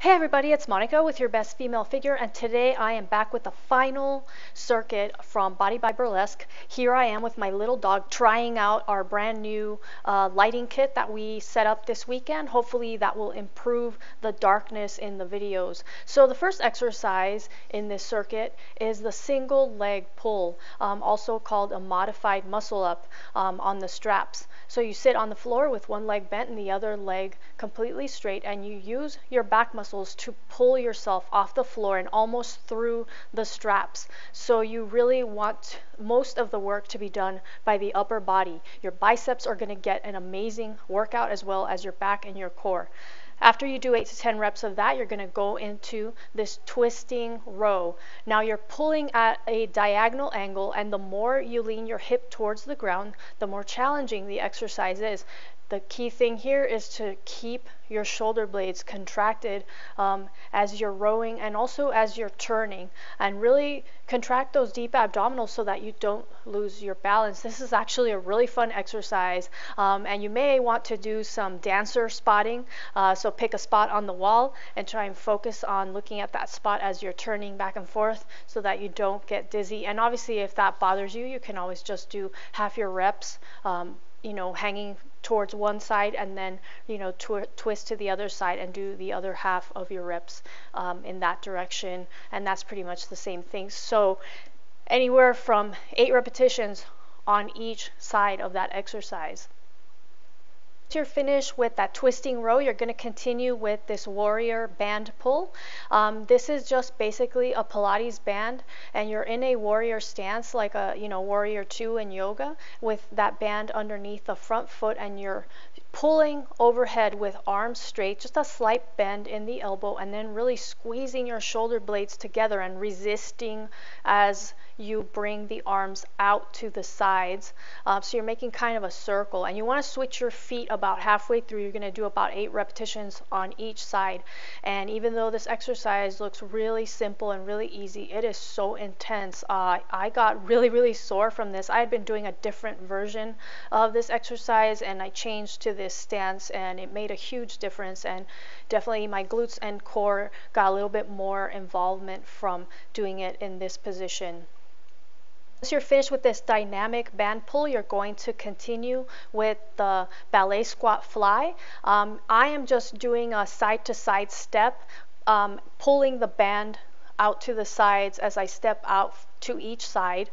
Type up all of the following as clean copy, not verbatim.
Hey everybody, it's Monica with your best female figure, and today I am back with the final circuit from Body by Burlesque. Here I am with my little dog trying out our brand new lighting kit that we set up this weekend. Hopefully that will improve the darkness in the videos. So the first exercise in this circuit is the single leg pull, also called a modified muscle up on the straps. So you sit on the floor with one leg bent and the other leg completely straight, and you use your back muscles to pull yourself off the floor and almost through the straps. So you really want most of the work to be done by the upper body. Your biceps are going to get an amazing workout, as well as your back and your core. After you do 8 to 10 reps of that, you're going to go into this twisting row. Now you're pulling at a diagonal angle, and the more you lean your hip towards the ground, the more challenging the exercise is. The key thing here is to keep your shoulder blades contracted as you're rowing and also as you're turning, and really contract those deep abdominals so that you don't lose your balance. This is actually a really fun exercise, and you may want to do some dancer spotting. So pick a spot on the wall and try and focus on looking at that spot as you're turning back and forth so that you don't get dizzy. And obviously if that bothers you, you can always just do half your reps hanging towards one side, and then twist to the other side and do the other half of your reps in that direction, and that's pretty much the same thing. So anywhere from 8 repetitions on each side of that exercise. Once you're finished with that twisting row, you're going to continue with this warrior band pull. This is just basically a Pilates band, and you're in a warrior stance like a warrior 2 in yoga, with that band underneath the front foot, and you're pulling overhead with arms straight, just a slight bend in the elbow, and then really squeezing your shoulder blades together and resisting as you bring the arms out to the sides. So you're making kind of a circle, and you want to switch your feet about halfway through. You're going to do about 8 repetitions on each side. And even though this exercise looks really simple and really easy, it is so intense. I got really sore from this. I had been doing a different version of this exercise, and I changed to this stance, and it made a huge difference, and definitely my glutes and core got a little bit more involvement from doing it in this position. Once you're finished with this dynamic band pull, you're going to continue with the ballet squat fly. I am just doing a side to side step, pulling the band out to the sides as I step out to each side.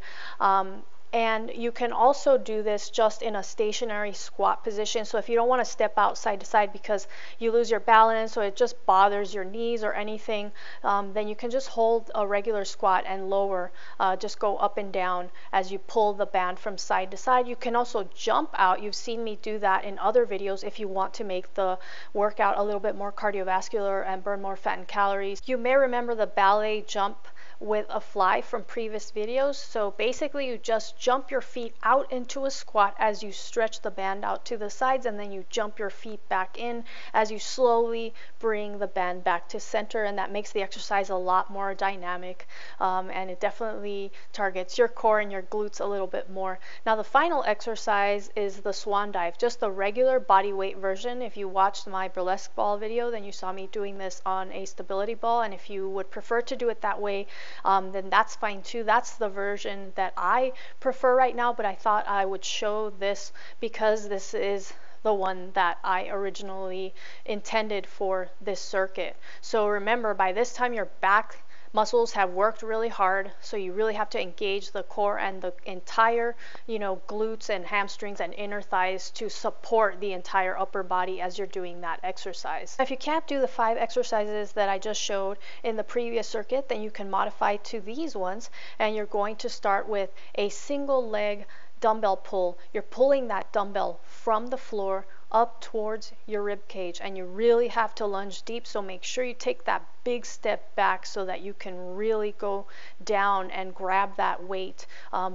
And you can also do this just in a stationary squat position. So if you don't want to step out side to side because you lose your balance or it just bothers your knees or anything, then you can just hold a regular squat and lower, just go up and down as you pull the band from side to side. You can also jump out. You've seen me do that in other videos if you want to make the workout a little bit more cardiovascular and burn more fat and calories. You may remember the ballet jump with a fly from previous videos. So basically you just jump your feet out into a squat as you stretch the band out to the sides, and then you jump your feet back in as you slowly bring the band back to center, and that makes the exercise a lot more dynamic, and it definitely targets your core and your glutes a little bit more. Now the final exercise is the swan dive, just the regular body weight version. If you watched my burlesque ball video, then you saw me doing this on a stability ball, and if you would prefer to do it that way, then that's fine too. That's the version that I prefer right now, but I thought I would show this because this is the one that I originally intended for this circuit. So remember, by this time your back muscles have worked really hard, so you really have to engage the core and the entire glutes and hamstrings and inner thighs to support the entire upper body as you're doing that exercise. If you can't do the 5 exercises that I just showed in the previous circuit, then you can modify to these ones, and you're going to start with a single leg dumbbell pull. You're pulling that dumbbell from the floor up towards your rib cage, and you really have to lunge deep, so make sure you take that big step back so that you can really go down and grab that weight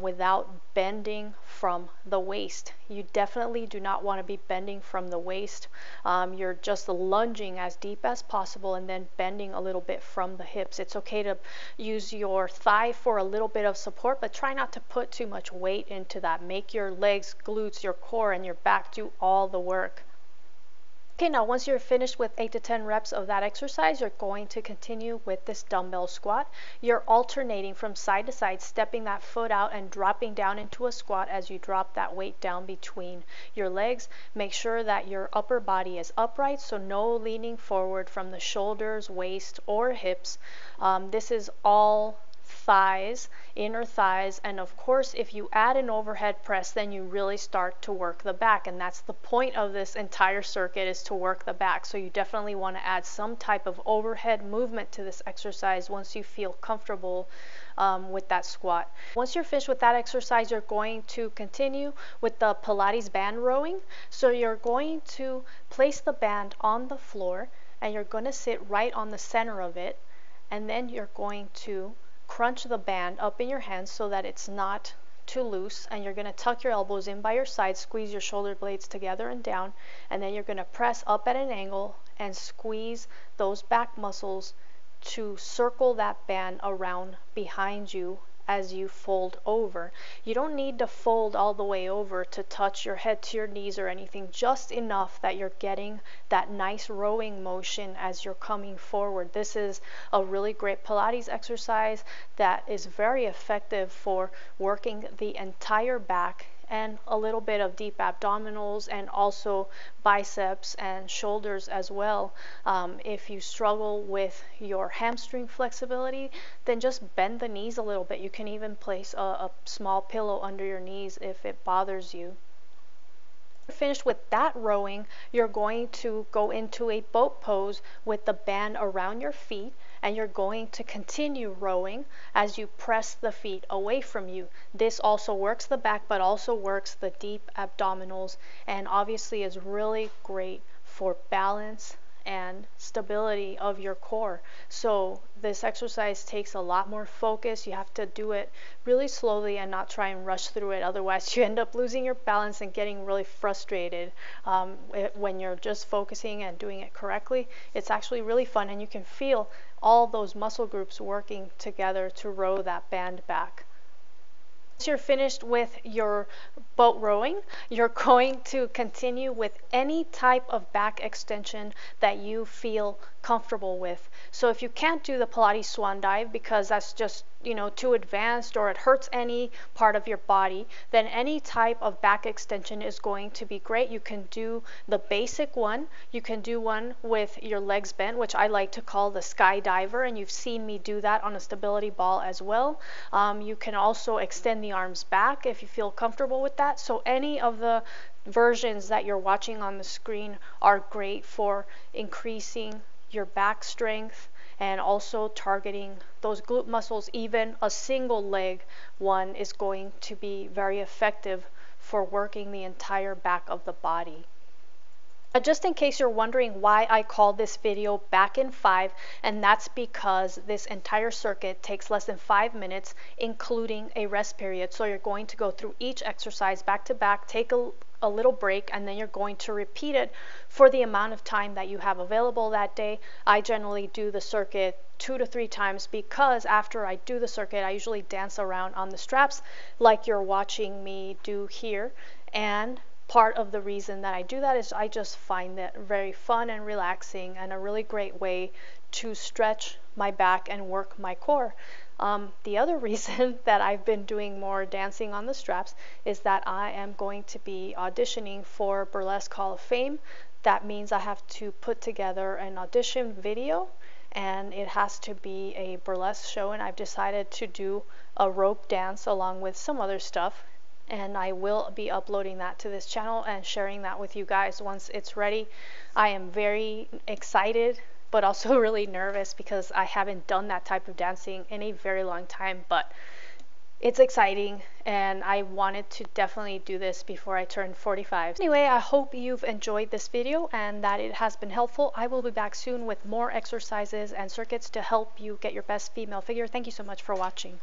without bending from the waist. You definitely do not want to be bending from the waist. You're just lunging as deep as possible and then bending a little bit from the hips. It's okay to use your thigh for a little bit of support, but try not to put too much weight into that. Make your legs, glutes, your core, and your back do all the work. Okay, now once you're finished with 8 to 10 reps of that exercise, you're going to continue with this dumbbell squat. You're alternating from side to side, stepping that foot out and dropping down into a squat as you drop that weight down between your legs. Make sure that your upper body is upright, so no leaning forward from the shoulders, waist, or hips. This is all thighs, inner thighs, and of course if you add an overhead press, then you really start to work the back, and that's the point of this entire circuit, is to work the back. So you definitely want to add some type of overhead movement to this exercise once you feel comfortable with that squat. Once you're finished with that exercise, you're going to continue with the Pilates band rowing. So you're going to place the band on the floor and you're going to sit right on the center of it, and then you're going to crunch the band up in your hands so that it's not too loose, and you're going to tuck your elbows in by your sides, squeeze your shoulder blades together and down, and then you're going to press up at an angle and squeeze those back muscles to circle that band around behind you as you fold over. You don't need to fold all the way over to touch your head to your knees or anything, just enough that you're getting that nice rowing motion as you're coming forward. This is a really great Pilates exercise that is very effective for working the entire back and a little bit of deep abdominals and also biceps and shoulders as well. If you struggle with your hamstring flexibility, then just bend the knees a little bit. You can even place a small pillow under your knees if it bothers you. Finished with that rowing, you're going to go into a boat pose with the band around your feet, and you're going to continue rowing as you press the feet away from you. This also works the back but also works the deep abdominals, and obviously is really great for balance and stability of your core. So this exercise takes a lot more focus. You have to do it really slowly and not try and rush through it, otherwise you end up losing your balance and getting really frustrated. When you're just focusing and doing it correctly, it's actually really fun, and you can feel all those muscle groups working together to row that band back. Once you're finished with your boat rowing, you're going to continue with any type of back extension that you feel comfortable with. So if you can't do the Pilates swan dive because that's just too advanced, or it hurts any part of your body, then any type of back extension is going to be great. You can do the basic one. You can do one with your legs bent, which I like to call the skydiver, and you've seen me do that on a stability ball as well. You can also extend the arms back if you feel comfortable with that. So any of the versions that you're watching on the screen are great for increasing your back strength and also targeting those glute muscles. Even a single leg one is going to be very effective for working the entire back of the body. Just in case you're wondering why I call this video Back in 5, and that's because this entire circuit takes less than 5 minutes, including a rest period. So you're going to go through each exercise back to back, take a little break, and then you're going to repeat it for the amount of time that you have available that day. I generally do the circuit 2 to 3 times because after I do the circuit, I usually dance around on the straps like you're watching me do here. And part of the reason that I do that is I just find it very fun and relaxing and a really great way to stretch my back and work my core. The other reason that I've been doing more dancing on the straps is that I am going to be auditioning for Burlesque Hall of Fame. That means I have to put together an audition video, and it has to be a burlesque show, and I've decided to do a rope dance along with some other stuff. And I will be uploading that to this channel and sharing that with you guys once it's ready. I am very excited, but also really nervous because I haven't done that type of dancing in a very long time, but it's exciting and I wanted to definitely do this before I turn 45. Anyway, I hope you've enjoyed this video and that it has been helpful. I will be back soon with more exercises and circuits to help you get your best female figure. Thank you so much for watching.